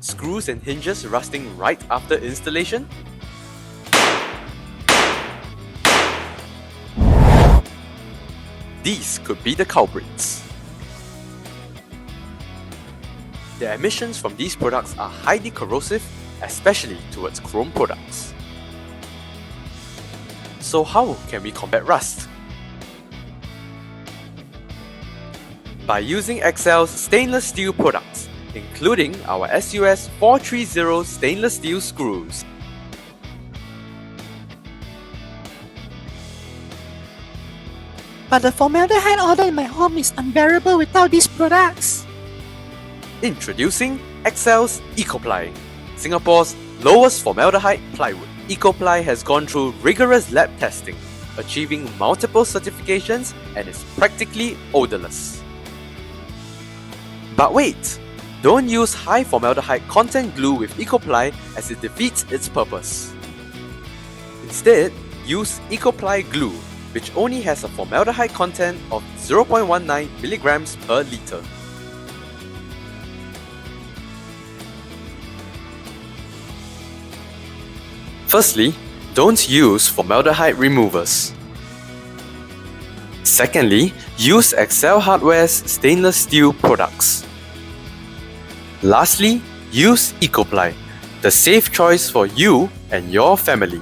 screws and hinges rusting right after installation? These could be the culprits. The emissions from these products are highly corrosive, especially towards chrome products. So how can we combat rust? By using Excel's stainless steel products, including our SUS 430 stainless steel screws. But the formaldehyde odor in my home is unbearable without these products. Introducing Excel's Ecoply, Singapore's lowest formaldehyde plywood. Ecoply has gone through rigorous lab testing, achieving multiple certifications and is practically odorless. But wait! Don't use high formaldehyde content glue with Ecoply as it defeats its purpose. Instead, use Ecoply glue, which only has a formaldehyde content of 0.19 mg per liter. Firstly, don't use formaldehyde removers. Secondly, use Excel Hardware's stainless steel products. Lastly, use Ecoply, the safe choice for you and your family.